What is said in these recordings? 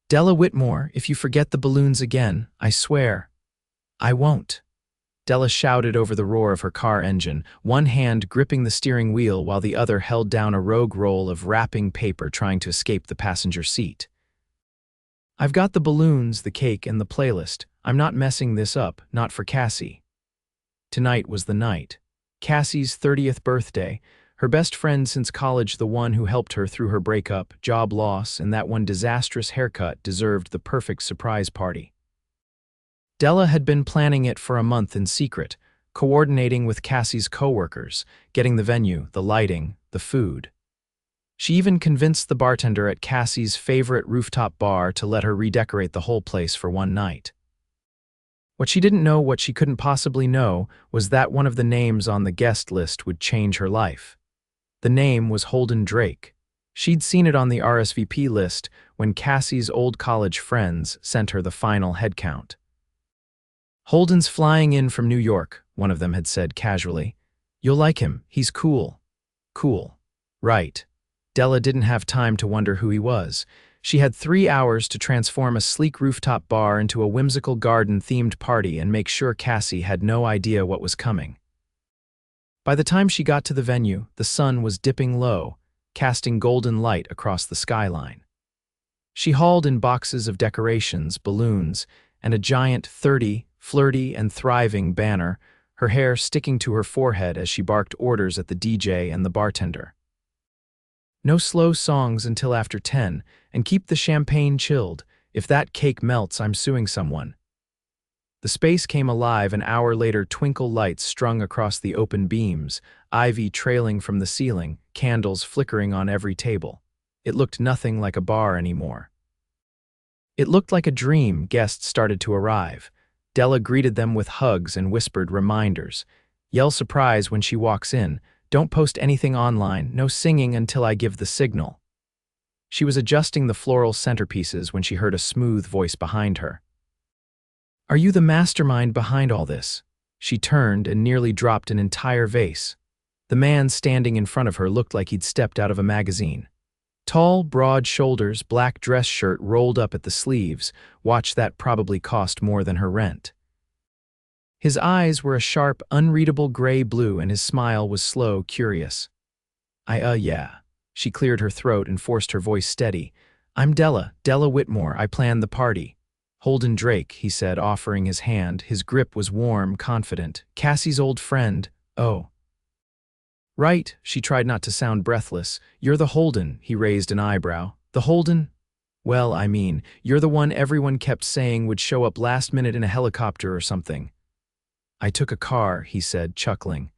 Della Whitmore, if you forget the balloons again, I swear. I won't. Della shouted over the roar of her car engine, one hand gripping the steering wheel while the other held down a rogue roll of wrapping paper trying to escape the passenger seat. I've got the balloons, the cake, and the playlist. I'm not messing this up, not for Cassie. Tonight was the night. Cassie's 30th birthday, her best friend since college, the one who helped her through her breakup, job loss, and that one disastrous haircut, deserved the perfect surprise party. Della had been planning it for a month in secret, coordinating with Cassie's coworkers, getting the venue, the lighting, the food. She even convinced the bartender at Cassie's favorite rooftop bar to let her redecorate the whole place for one night. What she didn't know, what she couldn't possibly know, was that one of the names on the guest list would change her life. The name was Holden Drake. She'd seen it on the RSVP list when Cassie's old college friends sent her the final headcount. Holden's flying in from New York, one of them had said casually. You'll like him, he's cool. Cool. Right. Della didn't have time to wonder who he was. She had 3 hours to transform a sleek rooftop bar into a whimsical garden-themed party and make sure Cassie had no idea what was coming. By the time she got to the venue, the sun was dipping low, casting golden light across the skyline. She hauled in boxes of decorations, balloons, and a giant 30, flirty and thriving banner, her hair sticking to her forehead as she barked orders at the DJ and the bartender. No slow songs until after 10, and keep the champagne chilled. If that cake melts, I'm suing someone. The space came alive an hour later, twinkle lights strung across the open beams, ivy trailing from the ceiling, candles flickering on every table. It looked nothing like a bar anymore. It looked like a dream. Guests started to arrive. Della greeted them with hugs and whispered reminders. Yell surprise when she walks in. Don't post anything online, no singing until I give the signal. She was adjusting the floral centerpieces when she heard a smooth voice behind her. Are you the mastermind behind all this? She turned and nearly dropped an entire vase. The man standing in front of her looked like he'd stepped out of a magazine. Tall, broad shoulders, black dress shirt rolled up at the sleeves. Watch that probably cost more than her rent. His eyes were a sharp, unreadable gray-blue, and his smile was slow, curious. Yeah. She cleared her throat and forced her voice steady. I'm Della Whitmore. I planned the party. Holden Drake, he said, offering his hand. His grip was warm, confident. Cassie's old friend. Oh. Right, she tried not to sound breathless. You're the Holden, he raised an eyebrow. The Holden? Well, I mean, you're the one everyone kept saying would show up last minute in a helicopter or something. I took a car, he said, chuckling.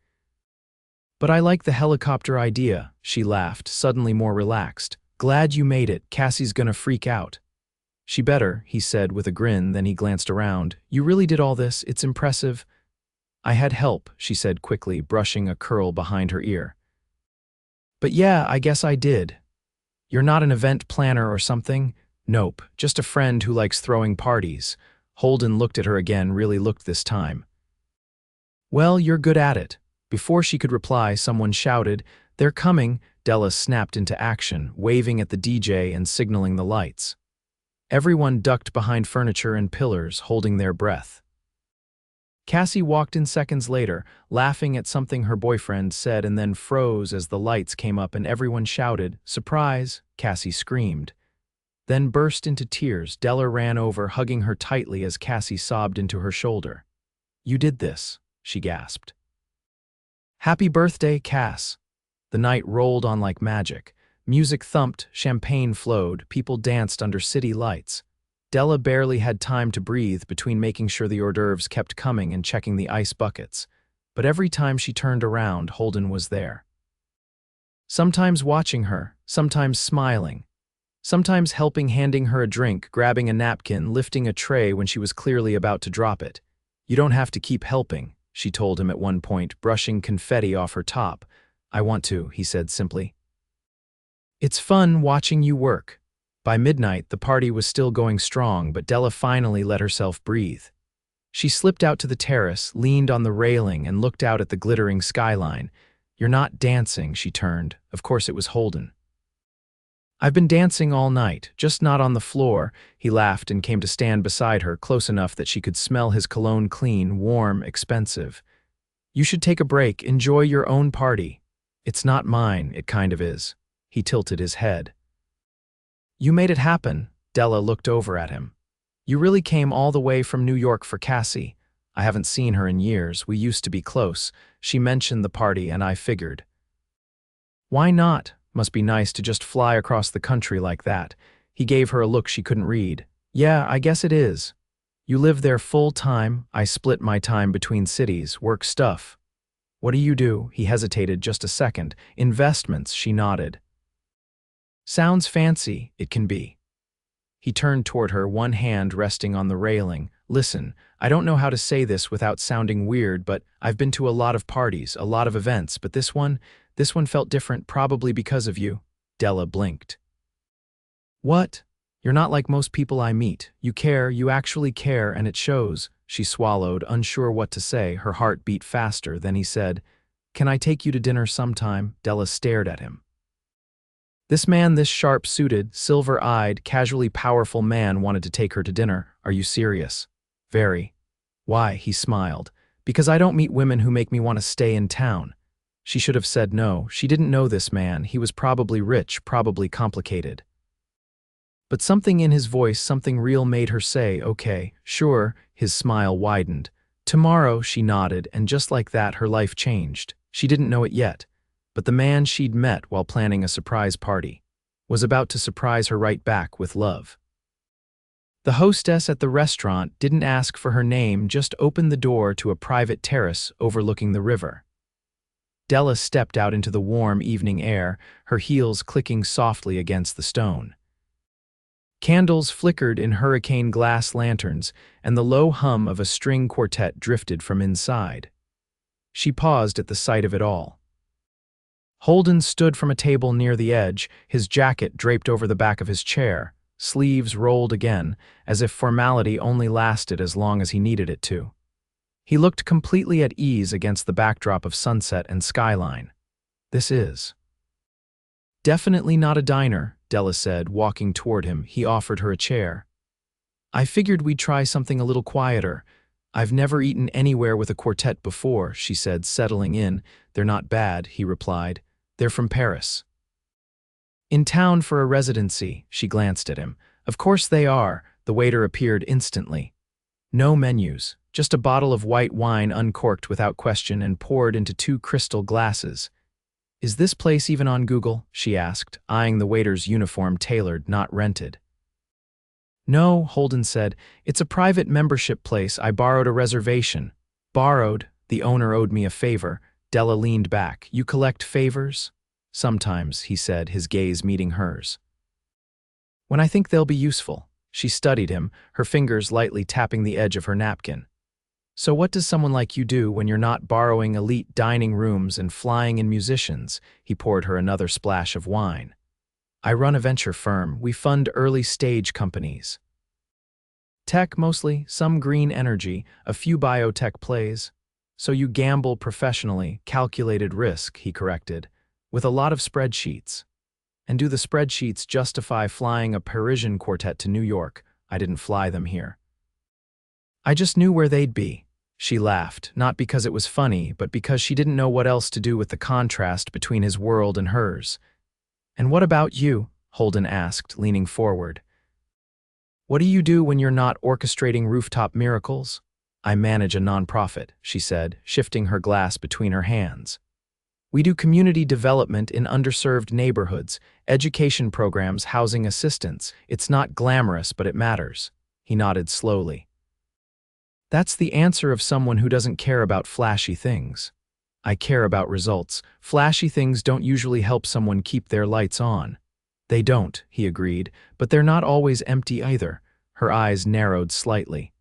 But I like the helicopter idea, she laughed, suddenly more relaxed. Glad you made it. Cassie's gonna freak out. She better, he said with a grin, then he glanced around. You really did all this? It's impressive. I had help, she said quickly, brushing a curl behind her ear. But yeah, I guess I did. You're not an event planner or something? Nope, just a friend who likes throwing parties. Holden looked at her again, really looked this time. Well, you're good at it. Before she could reply, someone shouted, They're coming. Della snapped into action, waving at the DJ and signaling the lights. Everyone ducked behind furniture and pillars, holding their breath. Cassie walked in seconds later, laughing at something her boyfriend said, and then froze as the lights came up and everyone shouted, Surprise! Cassie screamed. Then burst into tears. Della ran over, hugging her tightly as Cassie sobbed into her shoulder. You did this, she gasped. Happy birthday, Cass. The night rolled on like magic. Music thumped, champagne flowed, people danced under city lights. Della barely had time to breathe between making sure the hors d'oeuvres kept coming and checking the ice buckets. But every time she turned around, Holden was there. Sometimes watching her, sometimes smiling. Sometimes helping, handing her a drink, grabbing a napkin, lifting a tray when she was clearly about to drop it. You don't have to keep helping, she told him at one point, brushing confetti off her top. I want to, he said simply. It's fun watching you work. By midnight, the party was still going strong, but Della finally let herself breathe. She slipped out to the terrace, leaned on the railing, and looked out at the glittering skyline. You're not dancing, she turned. Of course it was Holden. I've been dancing all night, just not on the floor. He laughed and came to stand beside her, close enough that she could smell his cologne clean, warm, expensive. You should take a break, enjoy your own party. It's not mine, it kind of is. He tilted his head. You made it happen. Della looked over at him. You really came all the way from New York for Cassie. I haven't seen her in years, we used to be close. She mentioned the party and I figured. Why not? Must be nice to just fly across the country like that. He gave her a look she couldn't read. Yeah, I guess it is. You live there full time, I split my time between cities, work stuff. What do you do? He hesitated just a second. Investments, she nodded. Sounds fancy, it can be. He turned toward her, one hand resting on the railing. Listen, I don't know how to say this without sounding weird, but I've been to a lot of parties, a lot of events, but this one felt different, probably because of you. Della blinked. What? You're not like most people I meet. You care, you actually care, and it shows. She swallowed, unsure what to say. Her heart beat faster. Then he said, Can I take you to dinner sometime? Della stared at him. This man, this sharp-suited, silver-eyed, casually powerful man wanted to take her to dinner. Are you serious? Very. Why? He smiled. Because I don't meet women who make me want to stay in town. She should have said no. She didn't know this man. He was probably rich, probably complicated. But something in his voice, something real made her say, okay, sure. His smile widened. Tomorrow, she nodded, and just like that, her life changed. She didn't know it yet. But the man she'd met while planning a surprise party was about to surprise her right back with love. The hostess at the restaurant didn't ask for her name, just opened the door to a private terrace overlooking the river. Della stepped out into the warm evening air, her heels clicking softly against the stone. Candles flickered in hurricane glass lanterns, and the low hum of a string quartet drifted from inside. She paused at the sight of it all. Holden stood from a table near the edge, his jacket draped over the back of his chair, sleeves rolled again, as if formality only lasted as long as he needed it to. He looked completely at ease against the backdrop of sunset and skyline. This is definitely not a diner, Della said, walking toward him. He offered her a chair. I figured we'd try something a little quieter. I've never eaten anywhere with a quartet before, she said, settling in. They're not bad, he replied. They're from Paris. In town for a residency, she glanced at him. Of course they are. The waiter appeared instantly. No menus, just a bottle of white wine uncorked without question and poured into 2 crystal glasses. Is this place even on Google? She asked, eyeing the waiter's uniform, tailored, not rented. No, Holden said. It's a private membership place. I borrowed a reservation. Borrowed? The owner owed me a favor. Della leaned back. You collect favors? Sometimes, he said, his gaze meeting hers. When I think they'll be useful. She studied him, her fingers lightly tapping the edge of her napkin. So what does someone like you do when you're not borrowing elite dining rooms and flying in musicians? He poured her another splash of wine. I run a venture firm. We fund early-stage companies. Tech mostly, some green energy, a few biotech plays. So you gamble professionally, calculated risk, he corrected, with a lot of spreadsheets. And do the spreadsheets justify flying a Parisian quartet to New York? I didn't fly them here. I just knew where they'd be. She laughed, not because it was funny, but because she didn't know what else to do with the contrast between his world and hers. And what about you? Holden asked, leaning forward. What do you do when you're not orchestrating rooftop miracles? I manage a nonprofit, she said, shifting her glass between her hands. We do community development in underserved neighborhoods, education programs, housing assistance. It's not glamorous, but it matters. He nodded slowly. That's the answer of someone who doesn't care about flashy things. I care about results. Flashy things don't usually help someone keep their lights on. They don't, he agreed, but they're not always empty either. Her eyes narrowed slightly.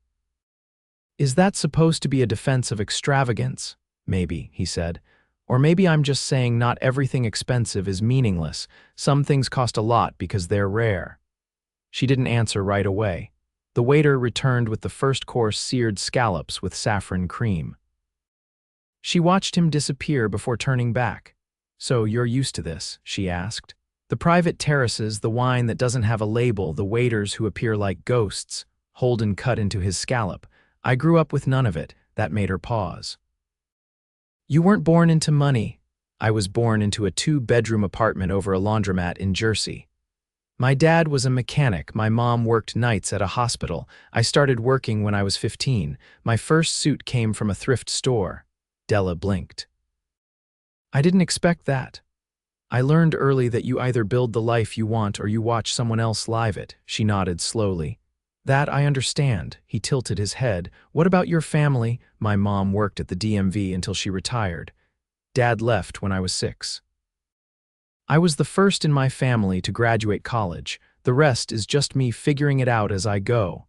Is that supposed to be a defense of extravagance? Maybe, he said. Or maybe I'm just saying not everything expensive is meaningless. Some things cost a lot because they're rare. She didn't answer right away. The waiter returned with the first course seared scallops with saffron cream. She watched him disappear before turning back. So you're used to this? She asked. The private terraces, the wine that doesn't have a label, the waiters who appear like ghosts. Holden cut into his scallop. I grew up with none of it. That made her pause. You weren't born into money. I was born into a 2-bedroom apartment over a laundromat in Jersey. My dad was a mechanic. My mom worked nights at a hospital. I started working when I was 15. My first suit came from a thrift store. Della blinked. I didn't expect that. I learned early that you either build the life you want or you watch someone else live it. She nodded slowly. That I understand. He tilted his head. What about your family? My mom worked at the DMV until she retired. Dad left when I was 6. I was the first in my family to graduate college. The rest is just me figuring it out as I go.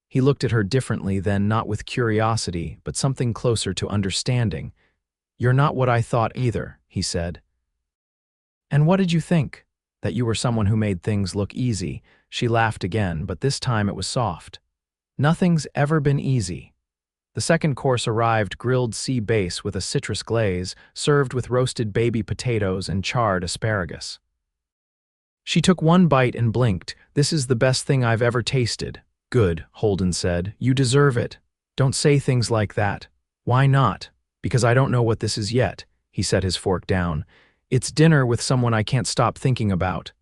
He looked at her differently then, not with curiosity, but something closer to understanding. You're not what I thought either, he said. And what did you think? That you were someone who made things look easy. She laughed again, but this time it was soft. Nothing's ever been easy. The second course arrived, grilled sea bass with a citrus glaze, served with roasted baby potatoes and charred asparagus. She took one bite and blinked. This is the best thing I've ever tasted. Good, Holden said. You deserve it. Don't say things like that. Why not? Because I don't know what this is yet. He set his fork down. It's dinner with someone I can't stop thinking about.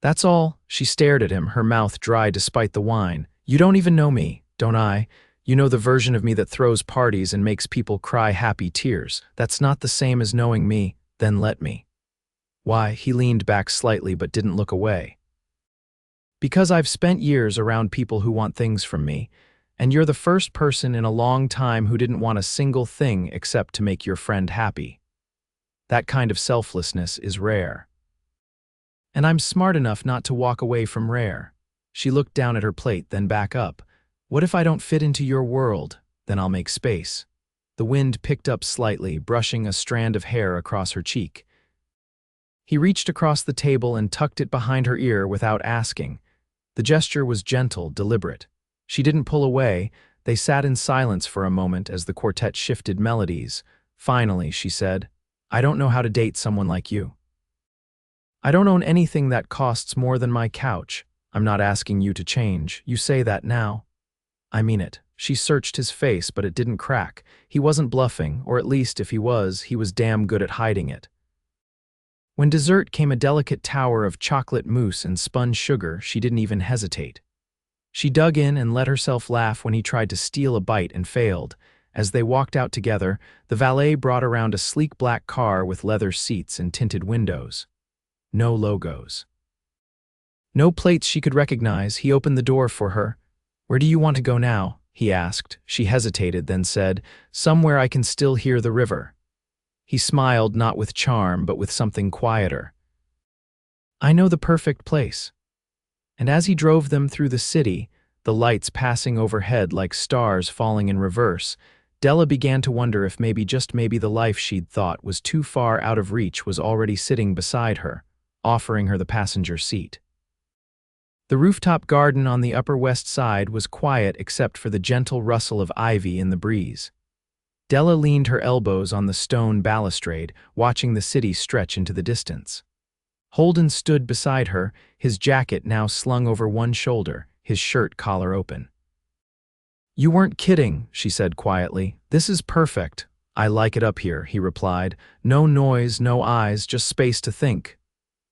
That's all. She stared at him, her mouth dry despite the wine. You don't even know me, don't I? You know the version of me that throws parties and makes people cry happy tears. That's not the same as knowing me. Then let me. Why? He leaned back slightly but didn't look away. Because I've spent years around people who want things from me, and you're the first person in a long time who didn't want a single thing except to make your friend happy. That kind of selflessness is rare. And I'm smart enough not to walk away from rare. She looked down at her plate, then back up. What if I don't fit into your world? Then I'll make space. The wind picked up slightly, brushing a strand of hair across her cheek. He reached across the table and tucked it behind her ear without asking. The gesture was gentle, deliberate. She didn't pull away. They sat in silence for a moment as the quartet shifted melodies. Finally, she said, I don't know how to date someone like you. I don't own anything that costs more than my couch. I'm not asking you to change. You say that now. I mean it. She searched his face, but it didn't crack. He wasn't bluffing, or at least if he was damn good at hiding it. When dessert came a delicate tower of chocolate mousse and spun sugar, she didn't even hesitate. She dug in and let herself laugh when he tried to steal a bite and failed. As they walked out together, the valet brought around a sleek black car with leather seats and tinted windows. No logos. No plates she could recognize. He opened the door for her. Where do you want to go now? He asked. She hesitated, then said, Somewhere I can still hear the river. He smiled, not with charm, but with something quieter. I know the perfect place. And as he drove them through the city, the lights passing overhead like stars falling in reverse, Della began to wonder if maybe, just maybe, the life she'd thought was too far out of reach was already sitting beside her, offering her the passenger seat. The rooftop garden on the Upper West Side was quiet except for the gentle rustle of ivy in the breeze. Della leaned her elbows on the stone balustrade, watching the city stretch into the distance. Holden stood beside her, his jacket now slung over one shoulder, his shirt collar open. You weren't kidding, she said quietly. This is perfect. I like it up here, he replied. No noise, no eyes, just space to think.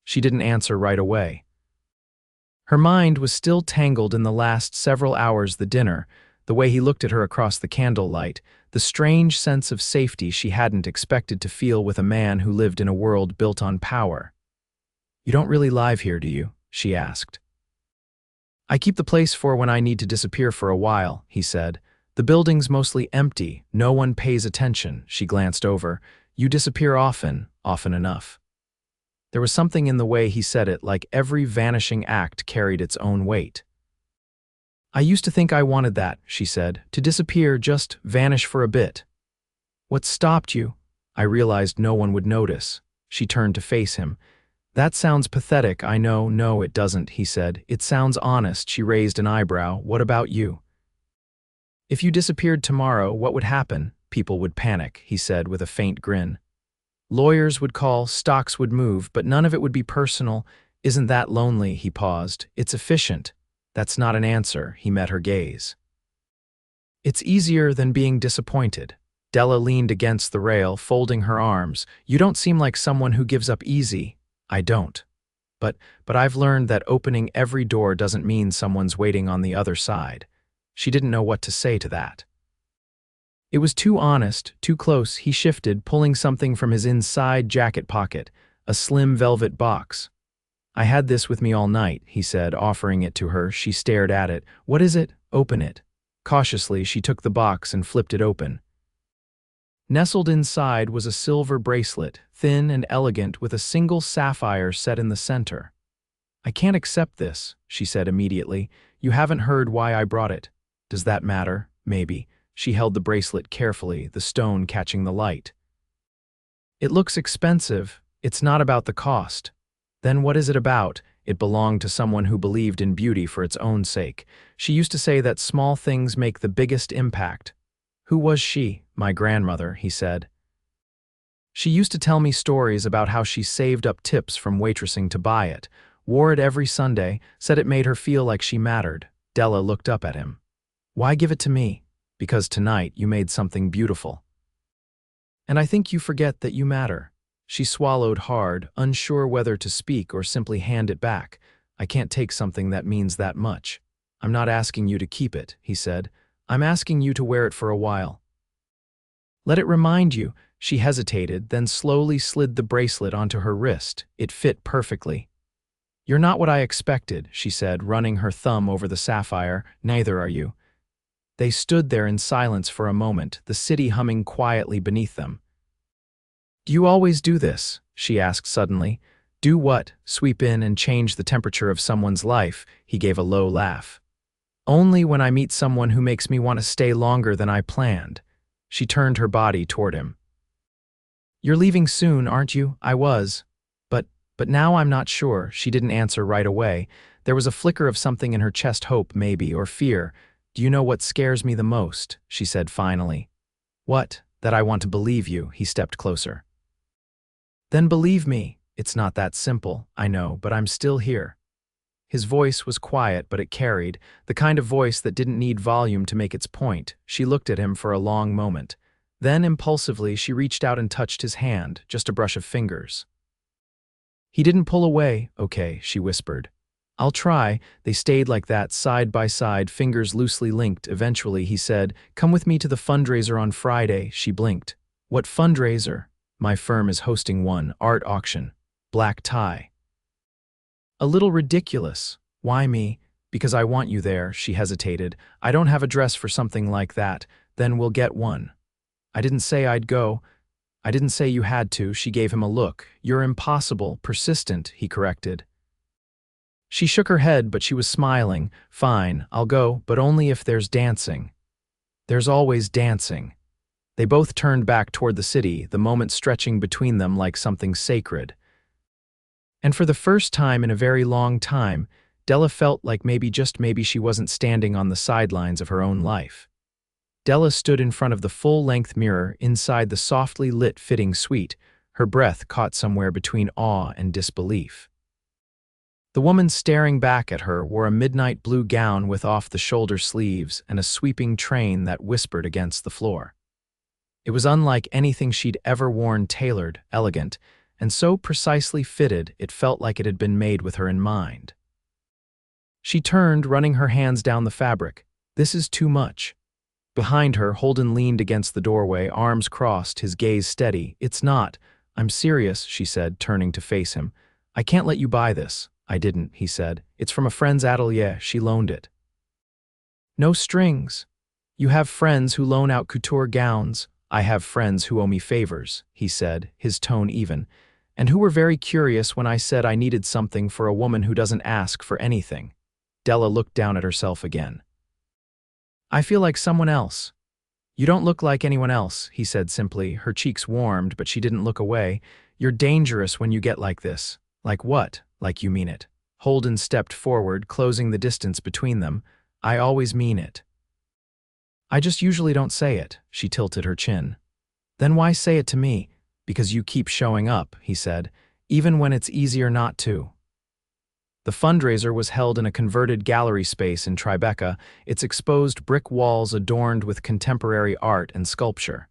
She didn't answer right away. Her mind was still tangled in the last several hours, the dinner, the way he looked at her across the candlelight, the strange sense of safety she hadn't expected to feel with a man who lived in a world built on power. You don't really live here, do you? She asked. I keep the place for when I need to disappear for a while, he said. The building's mostly empty, no one pays attention. She glanced over. You disappear often, often enough. There was something in the way he said it, like every vanishing act carried its own weight. I used to think I wanted that, she said, to disappear, just vanish for a bit. What stopped you? I realized no one would notice. She turned to face him. That sounds pathetic, I know. No, it doesn't, he said. It sounds honest. She raised an eyebrow. What about you? If you disappeared tomorrow, what would happen? People would panic, he said with a faint grin. Lawyers would call, stocks would move, but none of it would be personal. Isn't that lonely? He paused. It's efficient. That's not an answer. He met her gaze. It's easier than being disappointed. Della leaned against the rail, folding her arms. You don't seem like someone who gives up easy. I don't. But I've learned that opening every door doesn't mean someone's waiting on the other side. She didn't know what to say to that. It was too honest, too close. He shifted, pulling something from his inside jacket pocket, a slim velvet box. I had this with me all night, he said, offering it to her. She stared at it. What is it? Open it. Cautiously, she took the box and flipped it open. Nestled inside was a silver bracelet, thin and elegant, with a single sapphire set in the center. I can't accept this, she said immediately. You haven't heard why I brought it. Does that matter? Maybe. She held the bracelet carefully, the stone catching the light. It looks expensive. It's not about the cost. Then what is it about? It belonged to someone who believed in beauty for its own sake. She used to say that small things make the biggest impact. Who was she? My grandmother, he said. She used to tell me stories about how she saved up tips from waitressing to buy it, wore it every Sunday, said it made her feel like she mattered. Della looked up at him. Why give it to me? Because tonight you made something beautiful. And I think you forget that you matter. She swallowed hard, unsure whether to speak or simply hand it back. I can't take something that means that much. I'm not asking you to keep it, he said. I'm asking you to wear it for a while. Let it remind you. She hesitated, then slowly slid the bracelet onto her wrist. It fit perfectly. You're not what I expected, she said, running her thumb over the sapphire. Neither are you. They stood there in silence for a moment, the city humming quietly beneath them. Do you always do this? She asked suddenly. Do what? Sweep in and change the temperature of someone's life? He gave a low laugh. Only when I meet someone who makes me want to stay longer than I planned. She turned her body toward him. You're leaving soon, aren't you? I was. But now I'm not sure. She didn't answer right away. There was a flicker of something in her chest, hope maybe, or fear. Do you know what scares me the most? She said finally. What? That I want to believe you. He stepped closer. Then believe me. It's not that simple, I know, but I'm still here. His voice was quiet, but it carried, the kind of voice that didn't need volume to make its point. She looked at him for a long moment. Then, impulsively, she reached out and touched his hand, just a brush of fingers. He didn't pull away. Okay, she whispered. I'll try. They stayed like that, side by side, fingers loosely linked. Eventually, he said, Come with me to the fundraiser on Friday. She blinked. What fundraiser? My firm is hosting one, art auction. Black tie. A little ridiculous. Why me? Because I want you there, she hesitated. I don't have a dress for something like that. Then we'll get one. I didn't say I'd go. I didn't say you had to. She gave him a look. You're impossible, persistent, he corrected. She shook her head, but she was smiling. Fine, I'll go, but only if there's dancing. There's always dancing. They both turned back toward the city, the moment stretching between them like something sacred. And for the first time in a very long time, Della felt like maybe, just maybe, she wasn't standing on the sidelines of her own life. Della stood in front of the full-length mirror inside the softly lit fitting suite, her breath caught somewhere between awe and disbelief. The woman staring back at her wore a midnight blue gown with off-the-shoulder sleeves and a sweeping train that whispered against the floor. It was unlike anything she'd ever worn, tailored, elegant, and so precisely fitted it felt like it had been made with her in mind. She turned, running her hands down the fabric. This is too much. Behind her, Holden leaned against the doorway, arms crossed, his gaze steady. It's not. I'm serious, she said, turning to face him. I can't let you buy this. I didn't, he said. It's from a friend's atelier. She loaned it. No strings. You have friends who loan out couture gowns. I have friends who owe me favors, he said, his tone even, and who were very curious when I said I needed something for a woman who doesn't ask for anything. Della looked down at herself again. I feel like someone else. You don't look like anyone else, he said simply. Her cheeks warmed, but she didn't look away. You're dangerous when you get like this. Like what? Like you mean it. Holden stepped forward, closing the distance between them. I always mean it. I just usually don't say it, she tilted her chin. Then why say it to me? Because you keep showing up, he said, even when it's easier not to. The fundraiser was held in a converted gallery space in Tribeca, its exposed brick walls adorned with contemporary art and sculpture.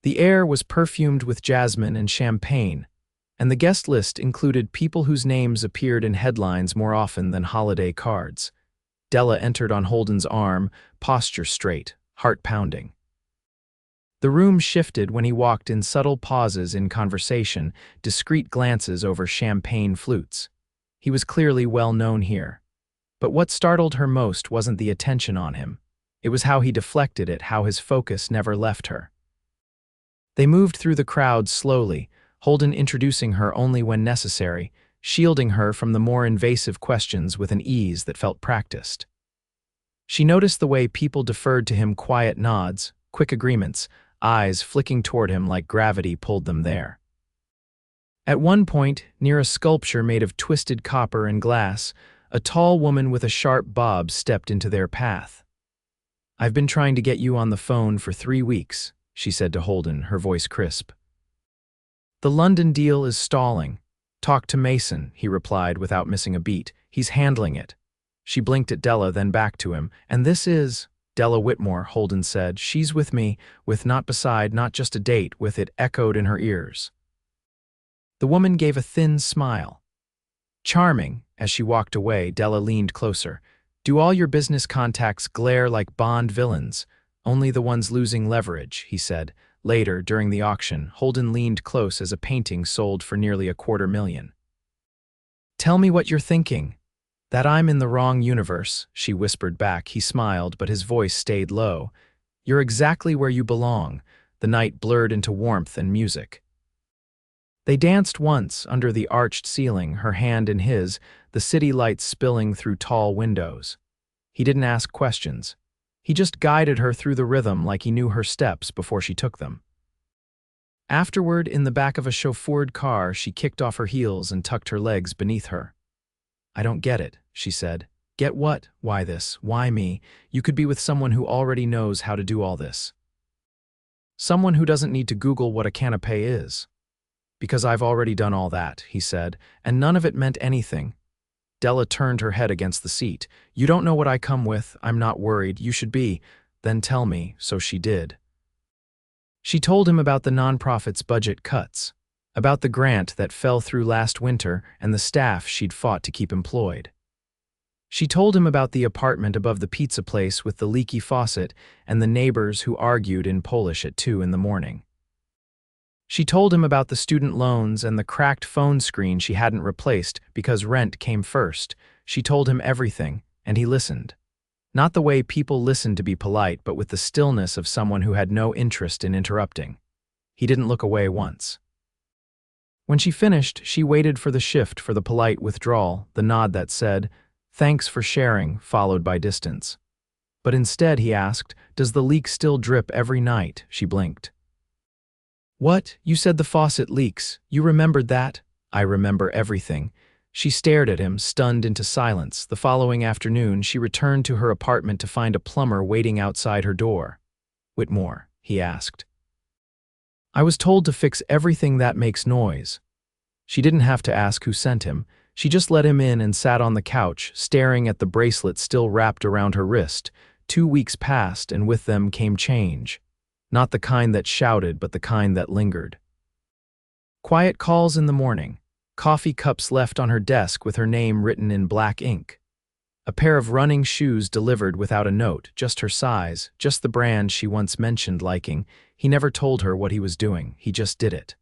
The air was perfumed with jasmine and champagne, and the guest list included people whose names appeared in headlines more often than holiday cards. Della entered on Holden's arm, posture straight, heart pounding. The room shifted when he walked in subtle pauses in conversation, discreet glances over champagne flutes. He was clearly well known here. But what startled her most wasn't the attention on him. It was how he deflected it, how his focus never left her. They moved through the crowd slowly, Holden introducing her only when necessary, shielding her from the more invasive questions with an ease that felt practiced. She noticed the way people deferred to him, quiet nods, quick agreements, eyes flicking toward him like gravity pulled them there. At one point, near a sculpture made of twisted copper and glass, a tall woman with a sharp bob stepped into their path. "I've been trying to get you on the phone for 3 weeks," she said to Holden, her voice crisp. "The London deal is stalling. Talk to Mason," he replied without missing a beat. "He's handling it." She blinked at Della, then back to him. "And this is Della Whitmore," Holden said. "She's with me, with not beside, not just a date," with it echoed in her ears. The woman gave a thin smile. "Charming." As she walked away, Della leaned closer. "Do all your business contacts glare like Bond villains? Only the ones losing leverage," he said. Later, during the auction, Holden leaned close as a painting sold for nearly $250,000. "Tell me what you're thinking." "That I'm in the wrong universe," she whispered back. He smiled, but his voice stayed low. "You're exactly where you belong." The night blurred into warmth and music. They danced once under the arched ceiling, her hand in his, the city lights spilling through tall windows. He didn't ask questions. He just guided her through the rhythm like he knew her steps before she took them. Afterward, in the back of a chauffeured car, she kicked off her heels and tucked her legs beneath her. "I don't get it," she said. "Get what? Why this? Why me? You could be with someone who already knows how to do all this. Someone who doesn't need to Google what a canapé is." "Because I've already done all that," he said, "and none of it meant anything." Della turned her head against the seat. "You don't know what I come with. I'm not worried. You should be. Then tell me." So she did. She told him about the nonprofit's budget cuts, about the grant that fell through last winter and the staff she'd fought to keep employed. She told him about the apartment above the pizza place with the leaky faucet and the neighbors who argued in Polish at 2 in the morning. She told him about the student loans and the cracked phone screen she hadn't replaced because rent came first. She told him everything, and he listened. Not the way people listen to be polite, but with the stillness of someone who had no interest in interrupting. He didn't look away once. When she finished, she waited for the shift, for the polite withdrawal, the nod that said, "Thanks for sharing," followed by distance. But instead he asked, "Does the leak still drip every night?" She blinked. "What? You said the faucet leaks. You remembered that?" "I remember everything." She stared at him, stunned into silence. The following afternoon, she returned to her apartment to find a plumber waiting outside her door. "Whitmore?" he asked. "I was told to fix everything that makes noise." She didn't have to ask who sent him. She just let him in and sat on the couch, staring at the bracelet still wrapped around her wrist. 2 weeks passed, and with them came change. Not the kind that shouted, but the kind that lingered. Quiet calls in the morning, coffee cups left on her desk with her name written in black ink. A pair of running shoes delivered without a note, just her size, just the brand she once mentioned liking. He never told her what he was doing, he just did it.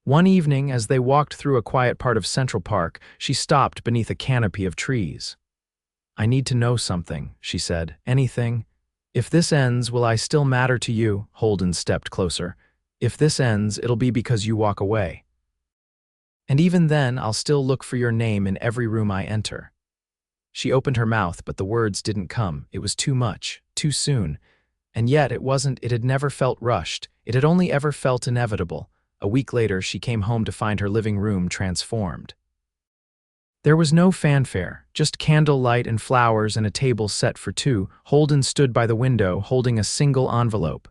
One evening, as they walked through a quiet part of Central Park, she stopped beneath a canopy of trees. "I need to know something," she said. "Anything? If this ends, will I still matter to you?" Holden stepped closer. "If this ends, it'll be because you walk away. And even then, I'll still look for your name in every room I enter." She opened her mouth, but the words didn't come. It was too much, too soon. And yet it wasn't, it had never felt rushed. It had only ever felt inevitable. A week later, she came home to find her living room transformed. There was no fanfare, just candlelight and flowers and a table set for two. Holden stood by the window, holding a single envelope.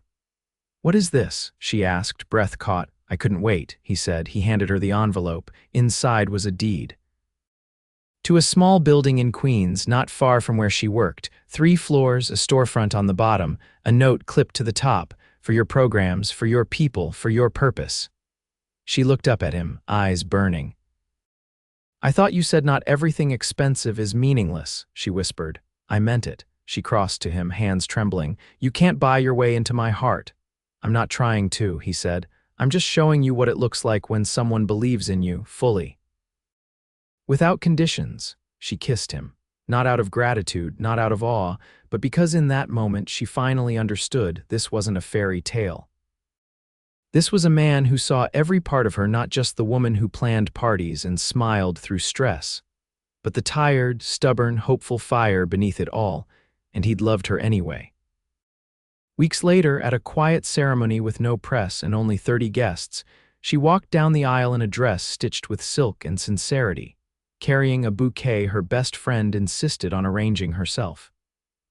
"What is this?" she asked, breath caught. "I couldn't wait," he said. He handed her the envelope. Inside was a deed. To a small building in Queens, not far from where she worked. 3 floors, a storefront on the bottom, a note clipped to the top, "For your programs, for your people, for your purpose." She looked up at him, eyes burning. "I thought you said not everything expensive is meaningless," she whispered. "I meant it." She crossed to him, hands trembling. "You can't buy your way into my heart." "I'm not trying to," he said. "I'm just showing you what it looks like when someone believes in you, fully." Without conditions, she kissed him. Not out of gratitude, not out of awe, but because in that moment she finally understood this wasn't a fairy tale. This was a man who saw every part of her, not just the woman who planned parties and smiled through stress, but the tired, stubborn, hopeful fire beneath it all, and he'd loved her anyway. Weeks later, at a quiet ceremony with no press and only 30 guests, she walked down the aisle in a dress stitched with silk and sincerity, carrying a bouquet her best friend insisted on arranging herself.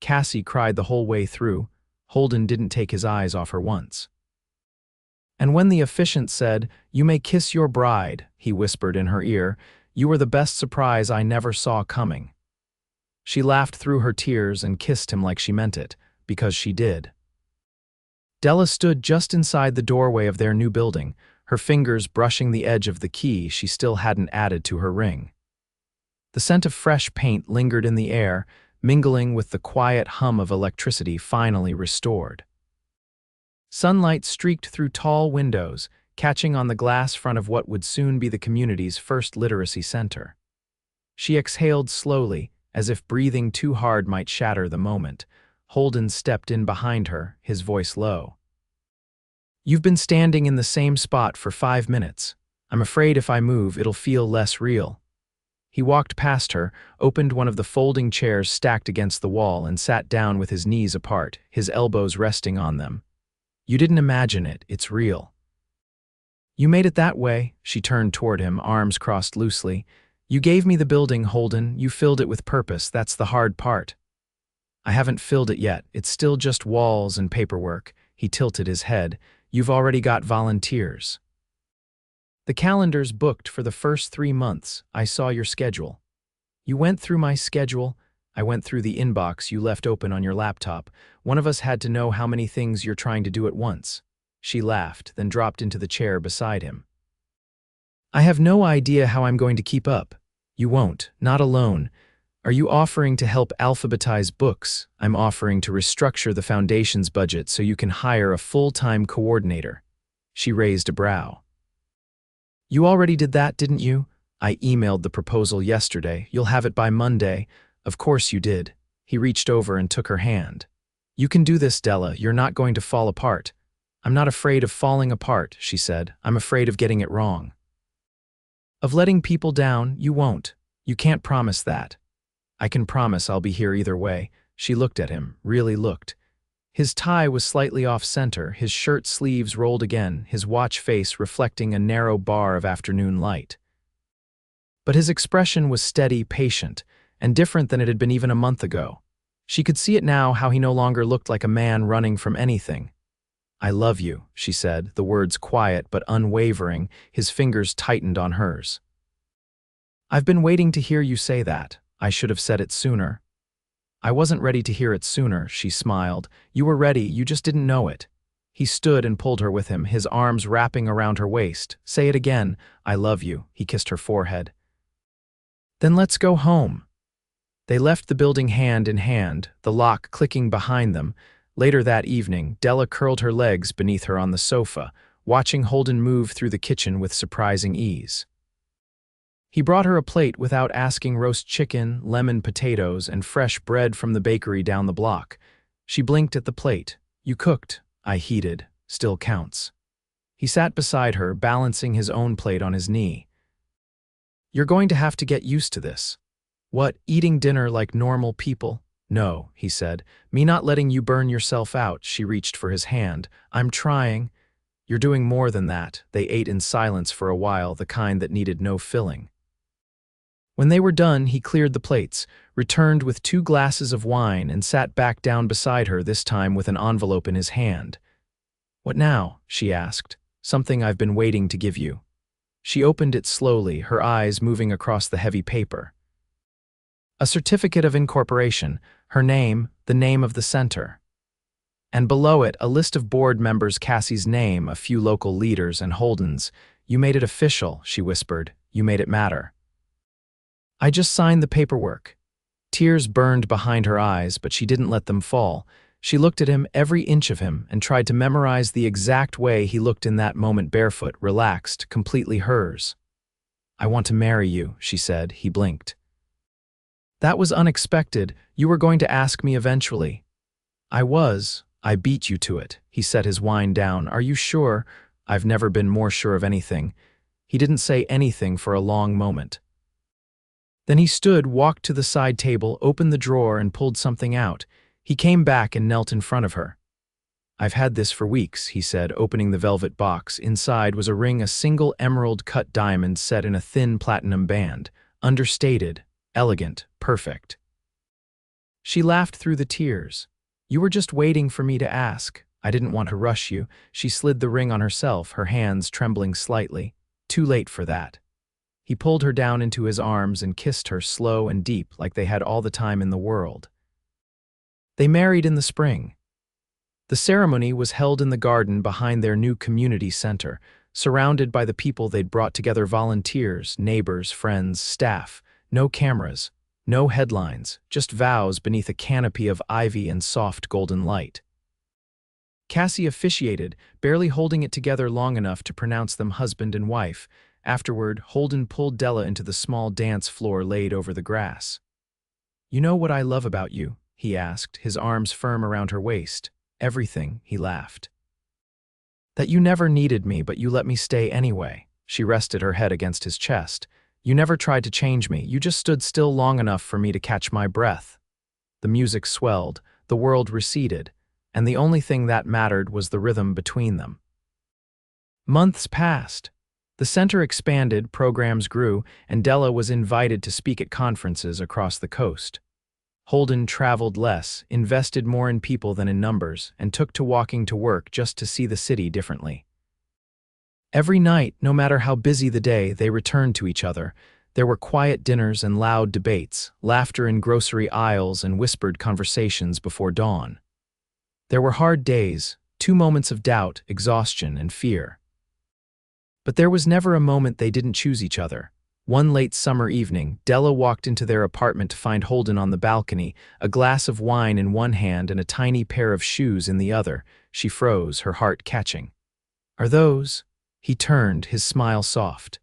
Cassie cried the whole way through. Holden didn't take his eyes off her once. And when the officiant said, "You may kiss your bride," he whispered in her ear, "You were the best surprise I never saw coming." She laughed through her tears and kissed him like she meant it, because she did. Della stood just inside the doorway of their new building, her fingers brushing the edge of the key she still hadn't added to her ring. The scent of fresh paint lingered in the air, mingling with the quiet hum of electricity finally restored. Sunlight streaked through tall windows, catching on the glass front of what would soon be the community's first literacy center. She exhaled slowly, as if breathing too hard might shatter the moment. Holden stepped in behind her, his voice low. "You've been standing in the same spot for 5 minutes. I'm afraid if I move, it'll feel less real." He walked past her, opened one of the folding chairs stacked against the wall, and sat down with his knees apart, his elbows resting on them. "You didn't imagine it, it's real." "You made it that way," she turned toward him, arms crossed loosely. "You gave me the building, Holden. You filled it with purpose. That's the hard part." "I haven't filled it yet. It's still just walls and paperwork." He tilted his head. "You've already got volunteers. The calendar's booked for the first 3 months. I saw your schedule." "You went through my schedule?" "I went through the inbox you left open on your laptop. One of us had to know how many things you're trying to do at once." She laughed, then dropped into the chair beside him. "I have no idea how I'm going to keep up." "You won't, not alone. Are you offering to help alphabetize books?" "I'm offering to restructure the foundation's budget so you can hire a full-time coordinator." She raised a brow. "You already did that, didn't you?" "I emailed the proposal yesterday. You'll have it by Monday." "Of course you did." He reached over and took her hand. "You can do this, Della. You're not going to fall apart." "I'm not afraid of falling apart," she said. "I'm afraid of getting it wrong." "Of letting people down, you won't. You can't promise that." "I can promise I'll be here either way." She looked at him, really looked. His tie was slightly off-center, his shirt sleeves rolled again, his watch face reflecting a narrow bar of afternoon light. But his expression was steady, patient, and different than it had been even a month ago. She could see it now, how he no longer looked like a man running from anything. "I love you," she said, the words quiet but unwavering, his fingers tightened on hers. "I've been waiting to hear you say that. I should have said it sooner." "I wasn't ready to hear it sooner," she smiled. "You were ready, you just didn't know it." He stood and pulled her with him, his arms wrapping around her waist. "Say it again. I love you." He kissed her forehead. "Then let's go home." They left the building hand in hand, the lock clicking behind them. Later that evening, Della curled her legs beneath her on the sofa, watching Holden move through the kitchen with surprising ease. He brought her a plate without asking, roast chicken, lemon potatoes, and fresh bread from the bakery down the block. She blinked at the plate. "You cooked." "I heated. Still counts." He sat beside her, balancing his own plate on his knee. "You're going to have to get used to this." "What, eating dinner like normal people?" "No," he said. "Me not letting you burn yourself out." She reached for his hand. "I'm trying." "You're doing more than that." They ate in silence for a while, the kind that needed no filling. When they were done, he cleared the plates, returned with 2 glasses of wine, and sat back down beside her, this time with an envelope in his hand. "What now?" she asked. "Something I've been waiting to give you." She opened it slowly, her eyes moving across the heavy paper. A certificate of incorporation, her name, the name of the center. And below it, a list of board members, Cassie's name, a few local leaders, and Holden's. "You made it official," she whispered. "You made it matter." "I just signed the paperwork." Tears burned behind her eyes, but she didn't let them fall. She looked at him, every inch of him, and tried to memorize the exact way he looked in that moment, barefoot, relaxed, completely hers. "I want to marry you," she said. He blinked. "That was unexpected. You were going to ask me eventually." "I was. I beat you to it." He set his wine down. "Are you sure?" "I've never been more sure of anything." He didn't say anything for a long moment. Then he stood, walked to the side table, opened the drawer, and pulled something out. He came back and knelt in front of her. "I've had this for weeks," he said, opening the velvet box. Inside was a ring, a single emerald-cut diamond set in a thin platinum band. Understated, elegant, perfect. She laughed through the tears. "You were just waiting for me to ask. I didn't want to rush you." She slid the ring on herself, her hands trembling slightly. "Too late for that." He pulled her down into his arms and kissed her, slow and deep, like they had all the time in the world. They married in the spring. The ceremony was held in the garden behind their new community center, surrounded by the people they'd brought together, volunteers, neighbors, friends, staff. No cameras, no headlines, just vows beneath a canopy of ivy and soft golden light. Cassie officiated, barely holding it together long enough to pronounce them husband and wife. Afterward, Holden pulled Della into the small dance floor laid over the grass. "You know what I love about you?" he asked, his arms firm around her waist. "Everything," he laughed. "That you never needed me, but you let me stay anyway." She rested her head against his chest. "You never tried to change me, you just stood still long enough for me to catch my breath." The music swelled, the world receded, and the only thing that mattered was the rhythm between them. Months passed. The center expanded, programs grew, and Della was invited to speak at conferences across the coast. Holden traveled less, invested more in people than in numbers, and took to walking to work just to see the city differently. Every night, no matter how busy the day, they returned to each other. There were quiet dinners and loud debates, laughter in grocery aisles and whispered conversations before dawn. There were hard days, 2 moments of doubt, exhaustion, and fear. But there was never a moment they didn't choose each other. One late summer evening, Della walked into their apartment to find Holden on the balcony, a glass of wine in one hand and a tiny pair of shoes in the other. She froze, her heart catching. "Are those?" He turned, his smile soft.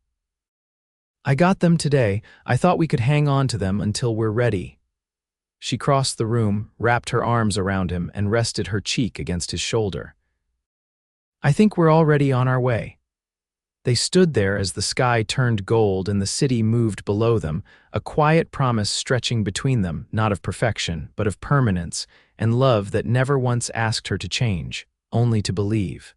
"I got them today. I thought we could hang on to them until we're ready." She crossed the room, wrapped her arms around him, and rested her cheek against his shoulder. "I think we're already on our way." They stood there as the sky turned gold and the city moved below them, a quiet promise stretching between them, not of perfection, but of permanence, and love that never once asked her to change, only to believe.